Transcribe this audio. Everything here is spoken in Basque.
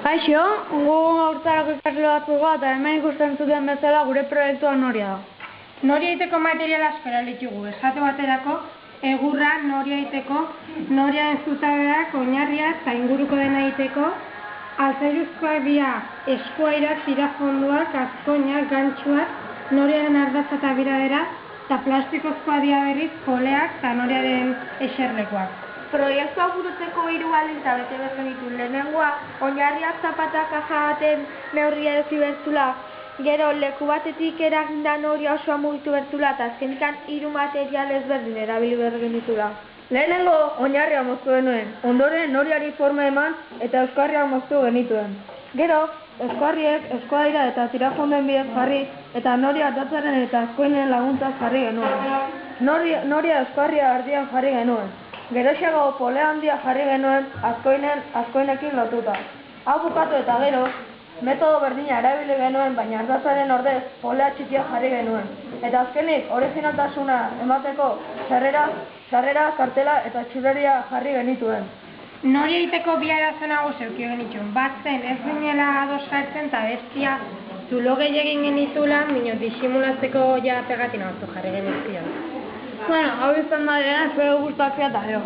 Kaixo, gu haurtzarako ikasle batzuk eta hemen ikusten zuten bezala gure proiektua Noria da. Noria egiteko material asko erabilitugu, esate baterako, egurra, noria egiteko, noriaren zutabeak, oinarriak eta inguruko dena egiteko, altzairuzkoak dira eskuairak, tirafonduak, azkoinak, gantxuak, noriaren ardatza eta biradera, eta plastikozkoa dira berriz, poleak eta noriaren eserlekoak. Proiektua burutzeko 3 baldintza bete behar genitu. Lehenengoa, oinarriak zapatak kaja baten neurria eduki bertula, gero leku batetik eraginda noria osoa mugitu bertula, eta azkenikan 3 material ezberdin erabili behar genitula. Lehenengo oinarria moztu genuen, ondoren noriari forma eman eta euskarria moztu genituen. Gero, euskarriek eskuadira eta tirafonden bidez jarri eta noria ardatzaren eta azkoinen laguntzaz jarri genuen. Noria euskarria ardian jarri genuen. Geroxeago polea handia jarri genuen azkoinekin lotuta. Hau bukatu eta gero, metodo berdina erabili genuen, baina ardatzaren ordez polea txikia jarri genuen. Eta azkenik, originaltasuna emateko sarrera, kartela eta txureria jarri genituen. Noria egiteko bi arazo nagusi eduki genituen. Bat zen ez ginela ados jartzen eta bestia zulo gehiegin genitula, minot disimulatzeko ja pegatina batzuk jarri genizkion. Hau izan da dena, espero gustatzea eta gero.